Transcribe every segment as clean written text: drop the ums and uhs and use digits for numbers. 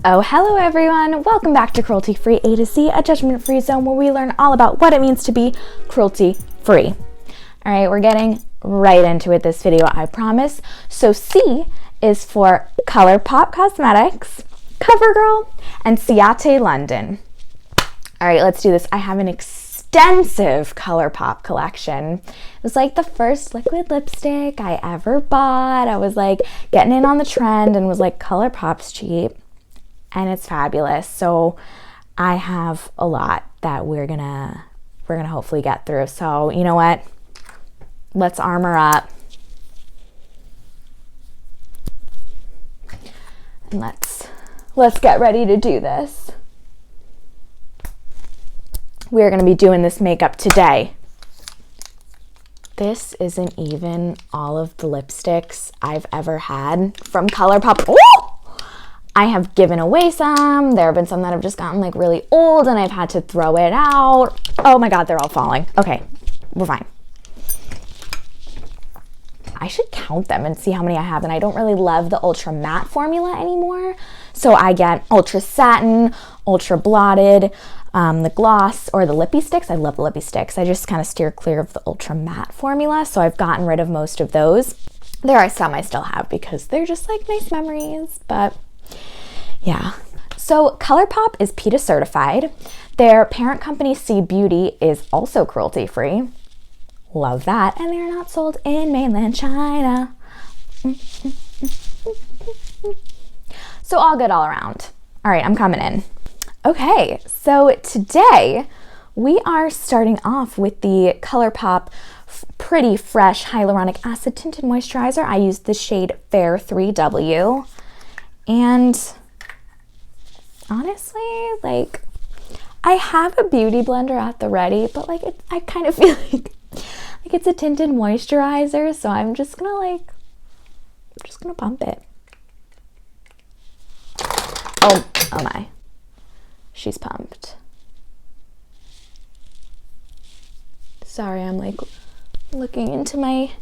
Oh, hello everyone! Welcome back to Cruelty Free A to Z, a judgment-free zone where we learn all about what it means to be cruelty-free. Alright, we're getting right into it this video, I promise. So C is for Colourpop Cosmetics, Covergirl, and Ciate London. Alright, let's do this. I have an extensive Colourpop collection. It was like the first liquid lipstick I ever bought. I was like getting in on the trend and was like, Colourpop's cheap. And it's fabulous. So I have a lot that we're gonna hopefully get through. So you know what? Let's armor up. And let's get ready to do this. We're gonna be doing this makeup today. This isn't even all of the lipsticks I've ever had from Colourpop. Oh! I have given away some. There have been some that have just gotten like really old and I've had to throw it out. Oh my God, they're all falling. Okay, we're fine. I should count them and see how many I have. And I don't really love the ultra matte formula anymore. So I get ultra satin, ultra blotted, the gloss, or the lippy sticks. I love the lippy sticks. I just kind of steer clear of the ultra matte formula. So I've gotten rid of most of those. There are some I still have because they're just like nice memories, but yeah. So Colourpop is PETA certified. Their parent company C Beauty is also cruelty free. Love that. And they're not sold in mainland China. So all good all around. All right, I'm coming in. Okay, so today we are starting off with the Colourpop Pretty Fresh Hyaluronic Acid Tinted Moisturizer. I used the shade Fair 3W. And honestly, like, I have a beauty blender at the ready, but like I kind of feel like it's a tinted moisturizer, so I'm just gonna pump it. Oh my. She's pumped. Sorry, I'm like looking into my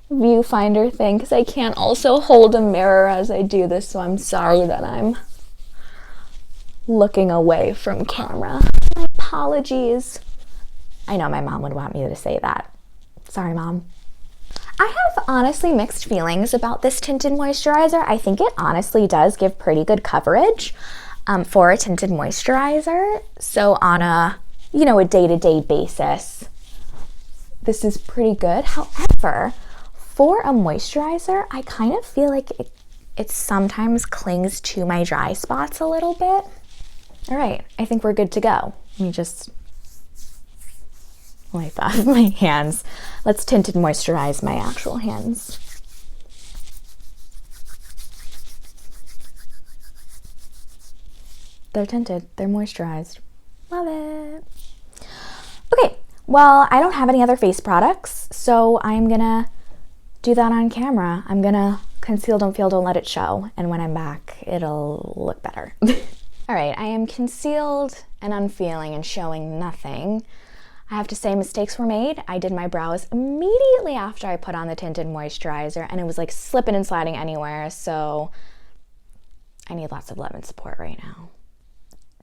viewfinder thing because I can't also hold a mirror as I do this, so I'm sorry that I'm looking away from camera. My apologies. I know my mom would want me to say that. Sorry, Mom. I have honestly mixed feelings about this tinted moisturizer. I think it honestly does give pretty good coverage for a tinted moisturizer. So on a day-to-day basis, this is pretty good. However, for a moisturizer, I kind of feel like it sometimes clings to my dry spots a little bit. All right, I think we're good to go. Let me just wipe off my hands. Let's tinted moisturize my actual hands. They're tinted, they're moisturized. Love it. Okay, well, I don't have any other face products, so I'm gonna do that on camera. I'm gonna conceal, don't feel, don't let it show. And when I'm back, it'll look better. All right, I am concealed and unfeeling and showing nothing. I have to say mistakes were made. I did my brows immediately after I put on the tinted moisturizer and it was like slipping and sliding anywhere. So I need lots of love and support right now.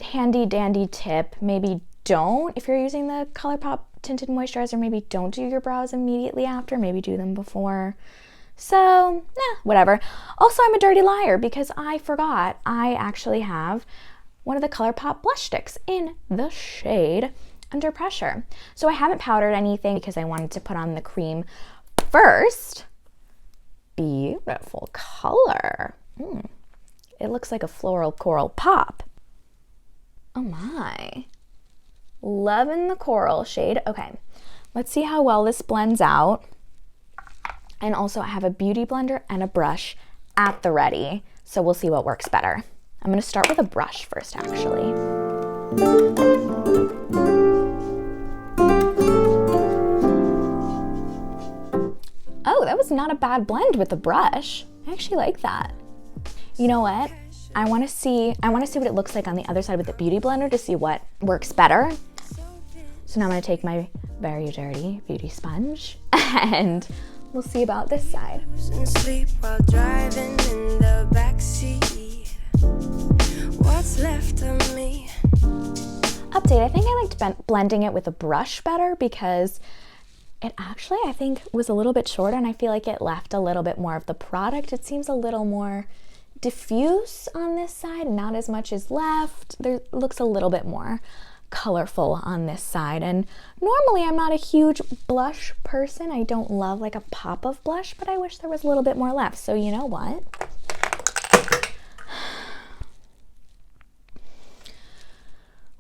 Handy dandy tip, maybe don't, if you're using the Colourpop tinted moisturizer, maybe don't do your brows immediately after, maybe do them before. So, whatever. Also, I'm a dirty liar because I forgot I actually have one of the Colourpop blush sticks in the shade Under Pressure. So I haven't powdered anything because I wanted to put on the cream first. Beautiful color. It looks like a floral coral pop. Oh my. Loving the coral shade. Okay, let's see how well this blends out. And also I have a beauty blender and a brush at the ready. So we'll see what works better. I'm gonna start with a brush first, actually. Oh, that was not a bad blend with the brush. I actually like that. You know what? I wanna see what it looks like on the other side with the beauty blender to see what works better. So now I'm gonna take my very dirty beauty sponge and we'll see about this side. Sleep while driving in the backseat. left of me. Update, I think I liked blending it with a brush better because it actually, I think, was a little bit shorter, and I feel like it left a little bit more of the product. It seems a little more diffuse on this side, not as much is left. There looks a little bit more colorful on this side, and normally I'm not a huge blush person. I don't love like a pop of blush, but I wish there was a little bit more left. So you know what?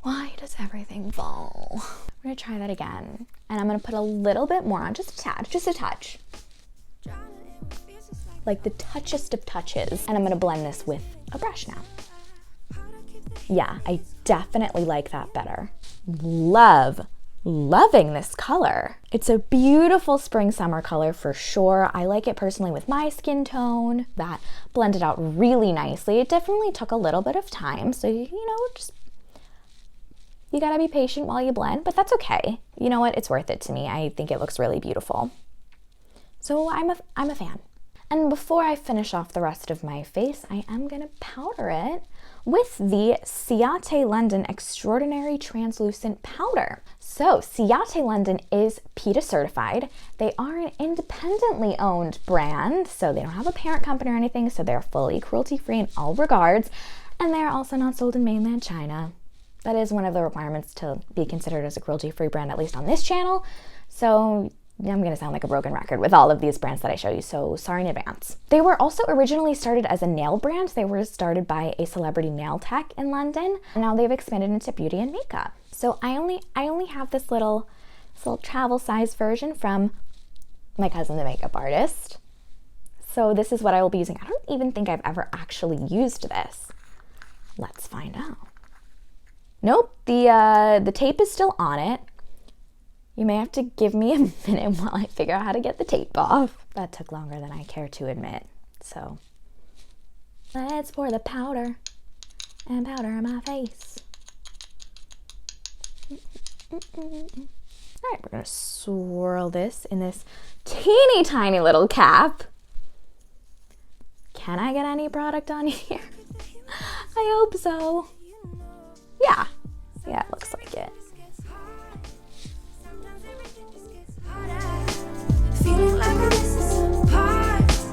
Why does everything fall? I'm gonna try that again, and I'm gonna put a little bit more on, just a touch. Like the touchest of touches. And I'm gonna blend this with a brush now. Yeah, I definitely like that better. Loving this color. It's a beautiful spring summer color for sure. I like it personally with my skin tone. That blended out really nicely. It definitely took a little bit of time, so you know, just you gotta be patient while you blend, but that's okay. You know what? It's worth it to me. I think it looks really beautiful. So I'm a fan. And before I finish off the rest of my face, I am gonna powder it with the Ciate London Extraordinary Translucent Powder. So Ciate London is PETA certified. They are an independently owned brand, so they don't have a parent company or anything, so they're fully cruelty-free in all regards, and they're also not sold in mainland China. That is one of the requirements to be considered as a cruelty-free brand, at least on this channel. So I'm gonna sound like a broken record with all of these brands that I show you, so sorry in advance. They were also originally started as a nail brand. They were started by a celebrity nail tech in London. Now they've expanded into beauty and makeup. So I only have this little travel size version from my cousin, the makeup artist. So this is what I will be using. I don't even think I've ever actually used this. Let's find out. Nope, the tape is still on it. You may have to give me a minute while I figure out how to get the tape off. That took longer than I care to admit, so. Let's pour the powder and powder my face. All right, we're gonna swirl this in this teeny tiny little cap. Can I get any product on here? I hope so. Yeah, it looks like it. Feeling like I'm missing some parts.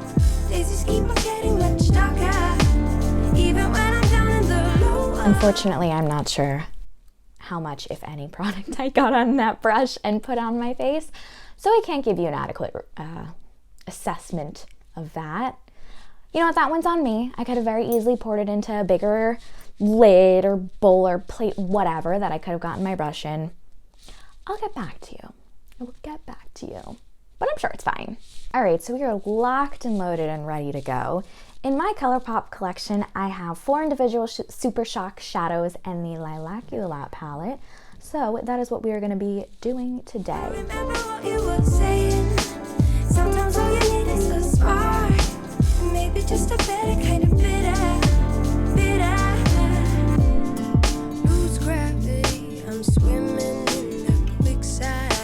Daisies keep on getting much darker, even when I'm down in the low. Unfortunately, I'm not sure how much, if any, product I got on that brush and put on my face, so I can't give you an adequate assessment of that. You know what, that one's on me. I could have very easily poured it into a bigger lid or bowl or plate, whatever, that I could have gotten my brush in. I'll get back to you. I will get back to you. But I'm sure it's fine. All right, so we are locked and loaded and ready to go. In my Colourpop collection, I have 4 individual Super Shock shadows and the Lilac palette. So that is what we are gonna be doing today. Remember what you were saying. Sometimes all you need is a spark, maybe just a better kind of bitter. Lose gravity, I'm swimming in the quicksand.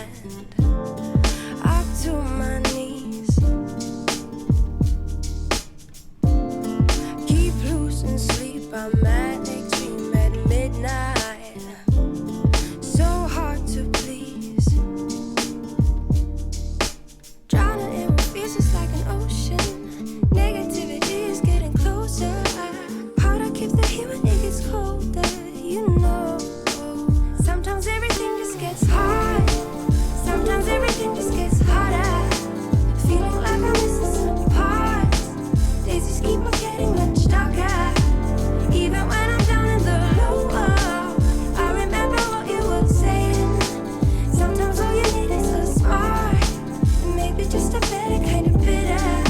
Up to my knees. Keep losing sleep, I'm at extreme at midnight. So hard to please. Drowning in what feels just like an ocean. Negativity is getting closer. How to keep the heat when it gets colder, you know. Sometimes everything just gets hard. Sometimes everything just gets harder. Feeling like I'm missing some parts. Daisies keep on getting much darker, even when I'm down in the low. I remember what you were saying. Sometimes all you need is a spark, and maybe just a better kind of bitter.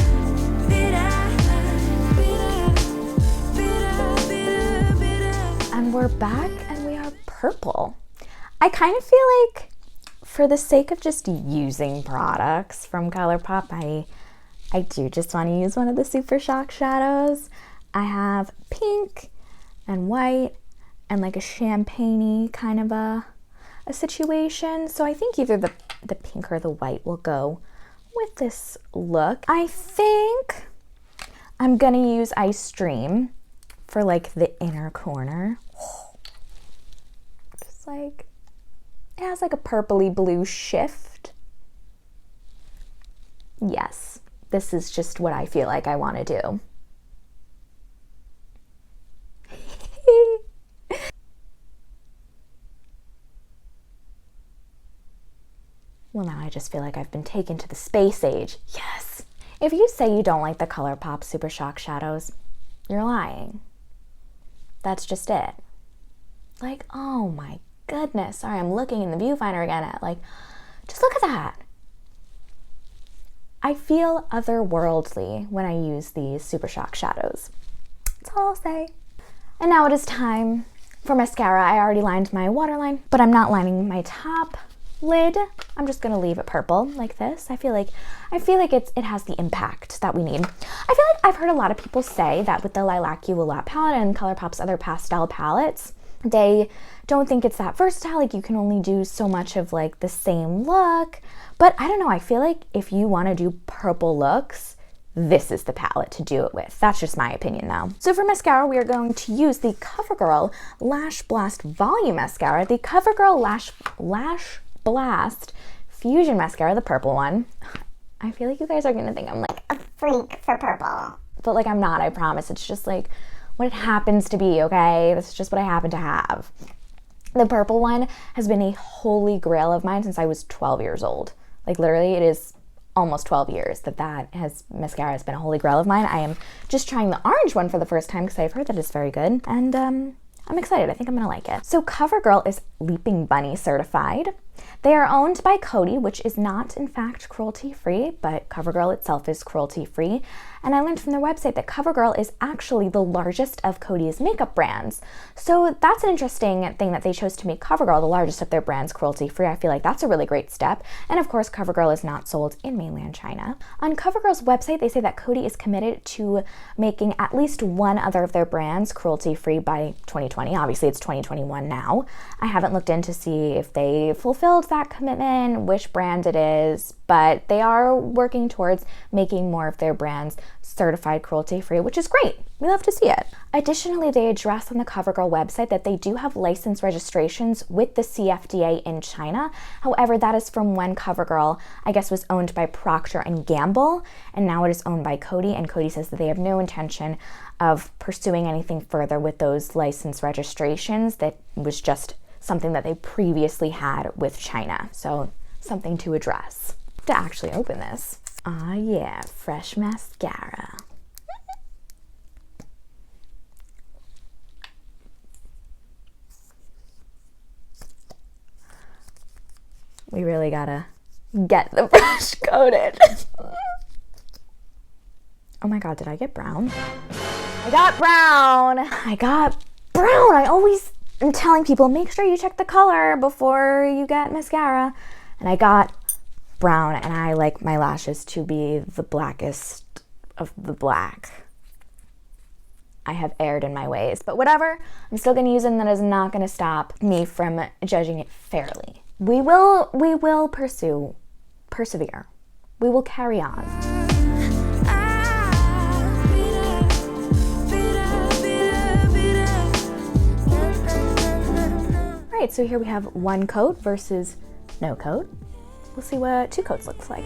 And we're back and we are purple. I kind of feel like, for the sake of just using products from Colourpop, I do just want to use one of the Super Shock shadows. I have pink and white and like a champagne-y kind of a situation. So I think either the pink or the white will go with this look. I think I'm gonna use Ice Stream for like the inner corner. like, it has like a purpley blue shift. Yes, this is just what I feel like I want to do. Well, now I just feel like I've been taken to the space age. Yes! If you say you don't like the Colourpop Super Shock shadows, you're lying. That's just it. Like, oh my goodness. Sorry, I'm looking in the viewfinder again at, like, just look at that. I feel otherworldly when I use these Super Shock shadows. That's all I'll say. And now it is time for mascara. I already lined my waterline, but I'm not lining my top lid. I'm just gonna leave it purple like this. I feel like it has the impact that we need. I feel like I've heard a lot of people say that with the Lilac Lilac palette and Colourpop's other pastel palettes, they don't think it's that versatile. Like, you can only do so much of like the same look. But I don't know, I feel like if you want to do purple looks, this is the palette to do it with. That's just my opinion though. So for mascara, we are going to use the Covergirl Lash Blast Volume Mascara, the Covergirl Lash Blast Fusion Mascara, the purple one. I feel like you guys are gonna think I'm like a freak for purple. But like, I'm not, I promise. It's just like what it happens to be, okay? That's just what I happen to have. The purple one has been a holy grail of mine since I was 12 years old. Like, literally, it is almost 12 years that mascara has been a holy grail of mine. I am just trying the orange one for the first time because I've heard that it's very good. And I'm excited. I think I'm gonna like it. So Covergirl is Leaping Bunny certified. They are owned by Coty, which is not in fact cruelty-free, but Covergirl itself is cruelty-free. And I learned from their website that Covergirl is actually the largest of Coty's makeup brands. So that's an interesting thing that they chose to make Covergirl the largest of their brands cruelty-free. I feel like that's a really great step. And of course, Covergirl is not sold in mainland China. On Covergirl's website, they say that Coty is committed to making at least one other of their brands cruelty-free by 2020. Obviously, it's 2021 now. I haven't looked in to see if they fulfilled that commitment, which brand it is, but they are working towards making more of their brands certified cruelty-free, which is great. We love to see it. Additionally, they address on the Covergirl website that they do have license registrations with the CFDA in China. However, that is from when Covergirl, I guess, was owned by Procter & Gamble, and now it is owned by Coty, and Coty says that they have no intention of pursuing anything further with those license registrations. That was just something that they previously had with China. So something to address. To actually open this. Ah, yeah, fresh mascara. We really gotta get the brush coated. Oh my God, did I get brown? I got brown. I always am telling people, make sure you check the color before you get mascara. And I got brown, and I like my lashes to be the blackest of the black. I have erred in my ways, but whatever. I'm still gonna use it, and that is not gonna stop me from judging it fairly. We will persevere. We will carry on. All right, so here we have one coat versus no coat. We'll see what two coats looks like.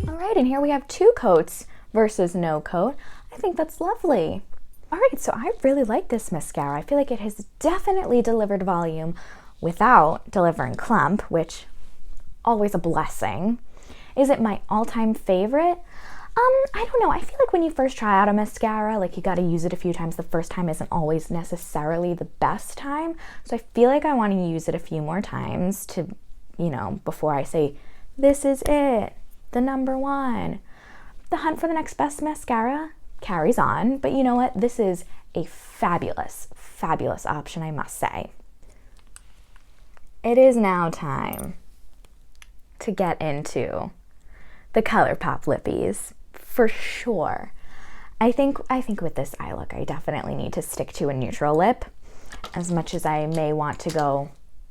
All right, and here we have two coats versus no coat. I think that's lovely. All right, so I really like this mascara. I feel like it has definitely delivered volume without delivering clump, which always a blessing. Is it my all-time favorite? I don't know. I feel like when you first try out a mascara, like, you got to use it a few times. The first time isn't always necessarily the best time. So I feel like I want to use it a few more times to, you know, before I say, this is it, the number one. The hunt for the next best mascara carries on, but you know what? This is a fabulous, fabulous option, I must say. It is now time to get into the Colourpop Lippies. For sure. I think with this eye look, I definitely need to stick to a neutral lip, as much as I may want to go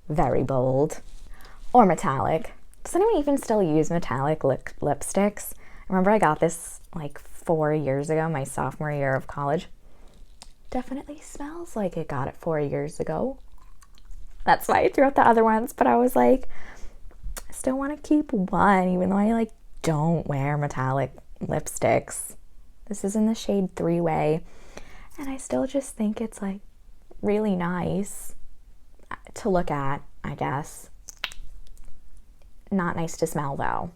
very bold or metallic. Does anyone even still use metallic lipsticks? I remember I got this like 4 years ago, my sophomore year of college. definitely smells like it got it 4 years ago. That's why I threw out the other ones, but I was like, I still want to keep one, even though I like don't wear metallic lipsticks. This is in the shade 3-Way, and I still just think it's like really nice to look at, I guess. Not nice to smell though.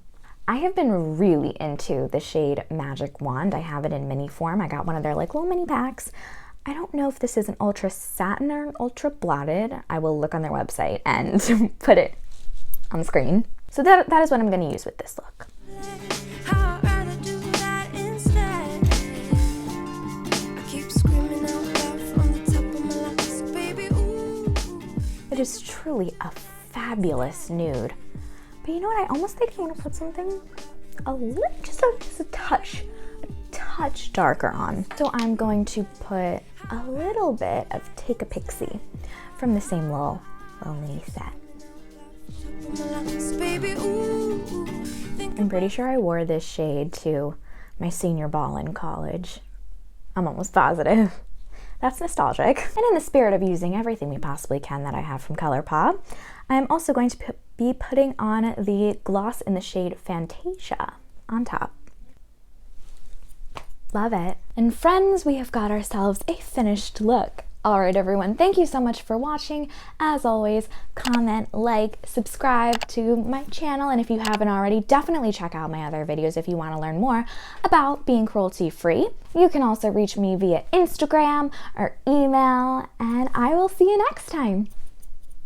I have been really into the shade Magic Wand. I have it in mini form. I got one of their like little mini packs. I don't know if this is an ultra satin or an ultra blotted. I will look on their website and put it on the screen. So that is what I'm going to use with this look. It is truly a fabulous nude. But you know what? I almost think I want to put something just a touch darker on. So I'm going to put a little bit of Take a Pixie from the same little mini set. I'm pretty sure I wore this shade to my senior ball in college. I'm almost positive. That's nostalgic. And in the spirit of using everything we possibly can that I have from Colourpop, I'm also going to be putting on the gloss in the shade Fantasia on top. Love it. And friends, we have got ourselves a finished look. All right, everyone, thank you so much for watching. As always, comment, like, subscribe to my channel, and if you haven't already, definitely check out my other videos if you want to learn more about being cruelty-free. You can also reach me via Instagram or email, and I will see you next time.